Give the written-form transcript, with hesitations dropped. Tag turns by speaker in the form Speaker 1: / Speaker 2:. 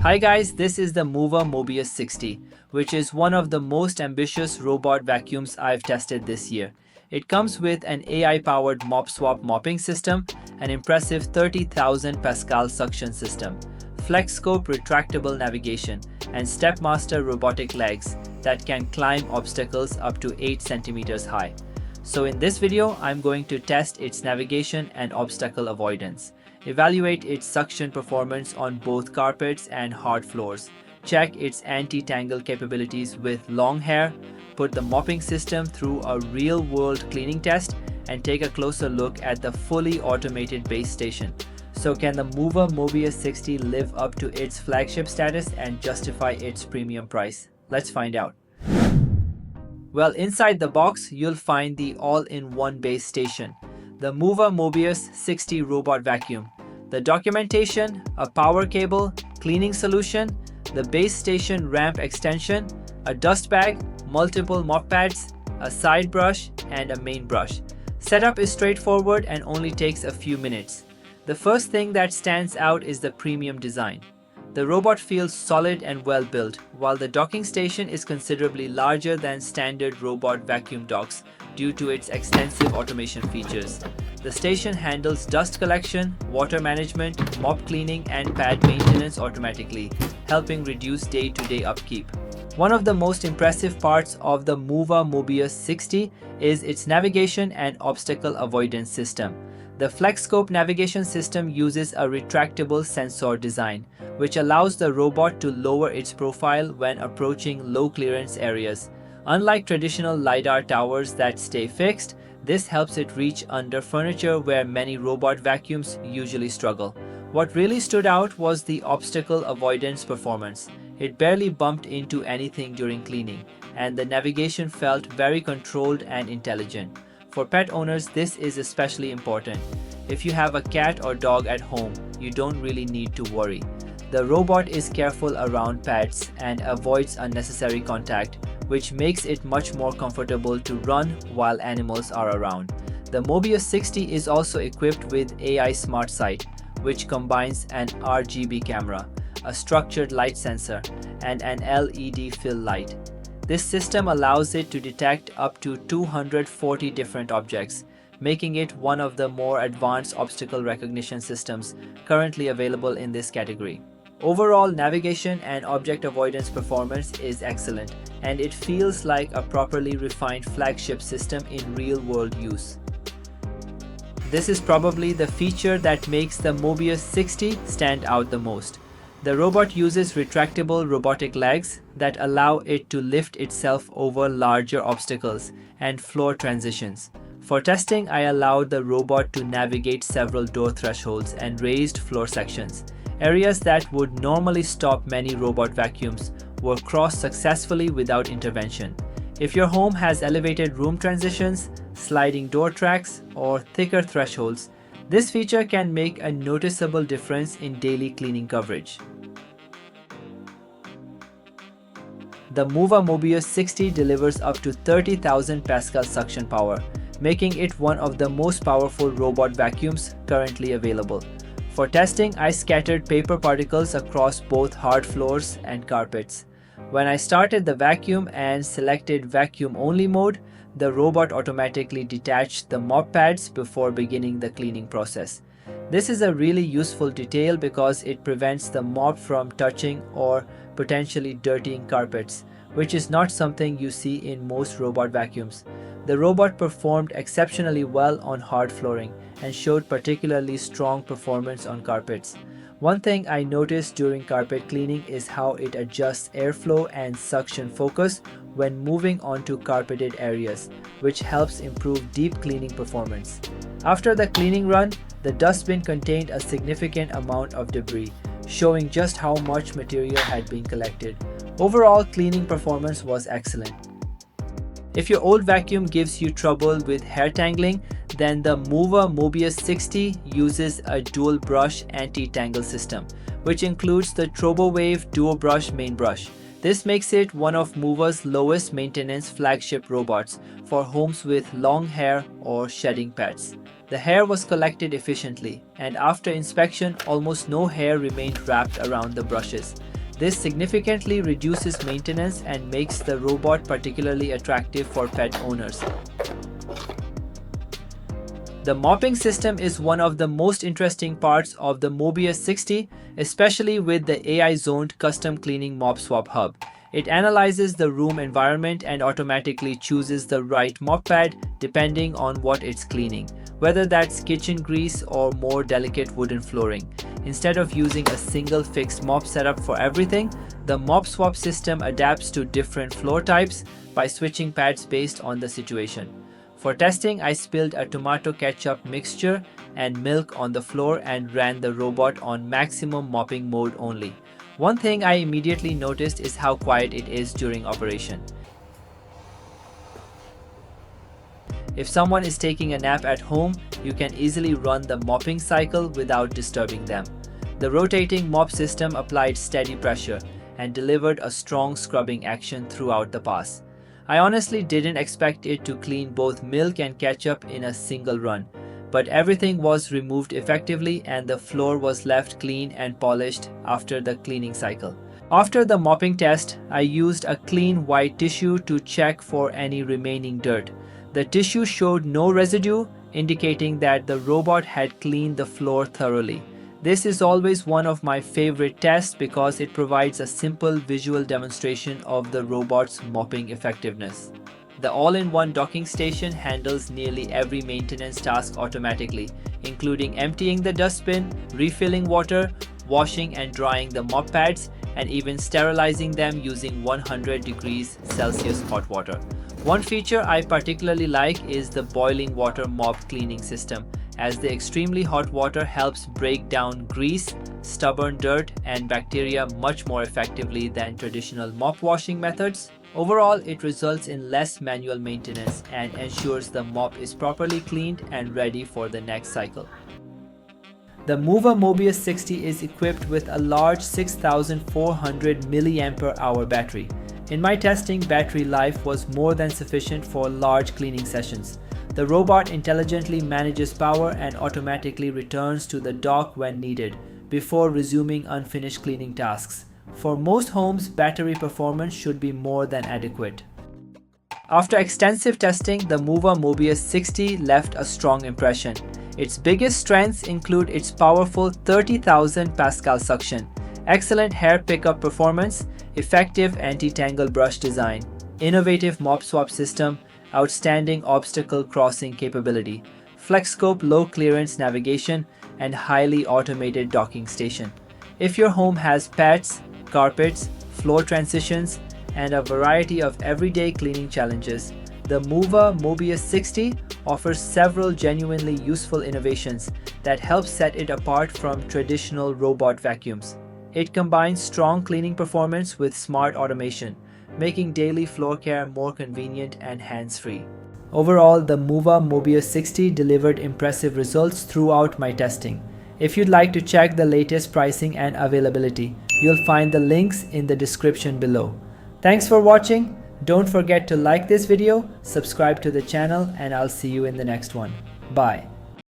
Speaker 1: Hi guys, this is the MOVA MOBIUS 60, which is one of the most ambitious robot vacuums I've tested this year. It comes with an AI-powered MopSwap mopping system, an impressive 30,000 Pascal suction system, FlexScope retractable navigation, and StepMaster robotic legs that can climb obstacles up to 8 centimeters high. So in this video, I'm going to test its navigation and obstacle avoidance, evaluate its suction performance on both carpets and hard floors, check its anti-tangle capabilities with long hair, put the mopping system through a real-world cleaning test, and take a closer look at the fully automated base station. So can the MOVA MOBIUS 60 live up to its flagship status and justify its premium price? Let's find out. Well, inside the box, you'll find the all-in-one base station, the MOVA MOBIUS 60 robot vacuum, the documentation, a power cable, cleaning solution, the base station ramp extension, a dust bag, multiple mop pads, a side brush, and a main brush. Setup is straightforward and only takes a few minutes. The first thing that stands out is the premium design. The robot feels solid and well built, while the docking station is considerably larger than standard robot vacuum docks due to its extensive automation features. The station handles dust collection, water management, mop cleaning, and pad maintenance automatically, helping reduce day-to-day upkeep. One of the most impressive parts of the MOVA MOBIUS 60 is its navigation and obstacle avoidance system. The FlexScope navigation system uses a retractable sensor design, which allows the robot to lower its profile when approaching low clearance areas. Unlike traditional LiDAR towers that stay fixed, this helps it reach under furniture where many robot vacuums usually struggle. What really stood out was the obstacle avoidance performance. It barely bumped into anything during cleaning, and the navigation felt very controlled and intelligent. For pet owners, this is especially important. If you have a cat or dog at home, you don't really need to worry. The robot is careful around pets and avoids unnecessary contact, which makes it much more comfortable to run while animals are around. The MOBIUS 60 is also equipped with AI Smart Sight, which combines an RGB camera, a structured light sensor, and an LED fill light. This system allows it to detect up to 240 different objects, making it one of the more advanced obstacle recognition systems currently available in this category. Overall, navigation and object avoidance performance is excellent, and it feels like a properly refined flagship system in real-world use. This is probably the feature that makes the MOBIUS 60 stand out the most. The robot uses retractable robotic legs that allow it to lift itself over larger obstacles and floor transitions. For testing, I allowed the robot to navigate several door thresholds and raised floor sections. Areas that would normally stop many robot vacuums were crossed successfully without intervention. If your home has elevated room transitions, sliding door tracks, or thicker thresholds, this feature can make a noticeable difference in daily cleaning coverage. The MOVA MOBIUS 60 delivers up to 30,000 Pascal suction power, making it one of the most powerful robot vacuums currently available. For testing, I scattered paper particles across both hard floors and carpets. When I started the vacuum and selected vacuum only mode, the robot automatically detached the mop pads before beginning the cleaning process. This is a really useful detail because it prevents the mop from touching or potentially dirtying carpets, which is not something you see in most robot vacuums. The robot performed exceptionally well on hard flooring and showed particularly strong performance on carpets. One thing I noticed during carpet cleaning is how it adjusts airflow and suction focus when moving onto carpeted areas, which helps improve deep cleaning performance. After the cleaning run, the dustbin contained a significant amount of debris, showing just how much material had been collected. Overall, cleaning performance was excellent. If your old vacuum gives you trouble with hair tangling, then the MOVA MOBIUS 60 uses a dual brush anti-tangle system, which includes the TurboWave dual brush main brush. This makes it one of MOVA's lowest maintenance flagship robots for homes with long hair or shedding pets. The hair was collected efficiently, and after inspection, almost no hair remained wrapped around the brushes. This significantly reduces maintenance and makes the robot particularly attractive for pet owners. The mopping system is one of the most interesting parts of the Mobius 60, especially with the AI-zoned custom cleaning MopSwap hub. It analyzes the room environment and automatically chooses the right mop pad depending on what it's cleaning, whether that's kitchen grease or more delicate wooden flooring. Instead of using a single fixed mop setup for everything, the MopSwap system adapts to different floor types by switching pads based on the situation. For testing, I spilled a tomato ketchup mixture and milk on the floor and ran the robot on maximum mopping mode only. One thing I immediately noticed is how quiet it is during operation. If someone is taking a nap at home, you can easily run the mopping cycle without disturbing them. The rotating mop system applied steady pressure and delivered a strong scrubbing action throughout the pass. I honestly didn't expect it to clean both milk and ketchup in a single run, but everything was removed effectively and the floor was left clean and polished after the cleaning cycle. After the mopping test, I used a clean white tissue to check for any remaining dirt. The tissue showed no residue, indicating that the robot had cleaned the floor thoroughly. This is always one of my favorite tests because it provides a simple visual demonstration of the robot's mopping effectiveness. The all-in-one docking station handles nearly every maintenance task automatically, including emptying the dustbin, refilling water, washing and drying the mop pads, and even sterilizing them using 100 degrees Celsius hot water. One feature I particularly like is the boiling water mop cleaning system, as the extremely hot water helps break down grease, stubborn dirt, and bacteria much more effectively than traditional mop washing methods. Overall, it results in less manual maintenance and ensures the mop is properly cleaned and ready for the next cycle. The MOVA MOBIUS 60 is equipped with a large 6400 mAh battery. In my testing, battery life was more than sufficient for large cleaning sessions. The robot intelligently manages power and automatically returns to the dock when needed, before resuming unfinished cleaning tasks. For most homes, battery performance should be more than adequate. After extensive testing, the MOVA MOBIUS 60 left a strong impression. Its biggest strengths include its powerful 30,000 Pascal suction, excellent hair pickup performance, effective anti-tangle brush design, innovative MopSwap system, outstanding obstacle crossing capability, FlexScope low clearance navigation, and highly automated docking station. If your home has pets, carpets, floor transitions, and a variety of everyday cleaning challenges, the MOVA MOBIUS 60 offers several genuinely useful innovations that help set it apart from traditional robot vacuums. It combines strong cleaning performance with smart automation, making daily floor care more convenient and hands-free. Overall, the MOVA MOBIUS 60 delivered impressive results throughout my testing. If you'd like to check the latest pricing and availability, you'll find the links in the description below. Thanks for watching. Don't forget to like this video, subscribe to the channel, and I'll see you in the next one. Bye.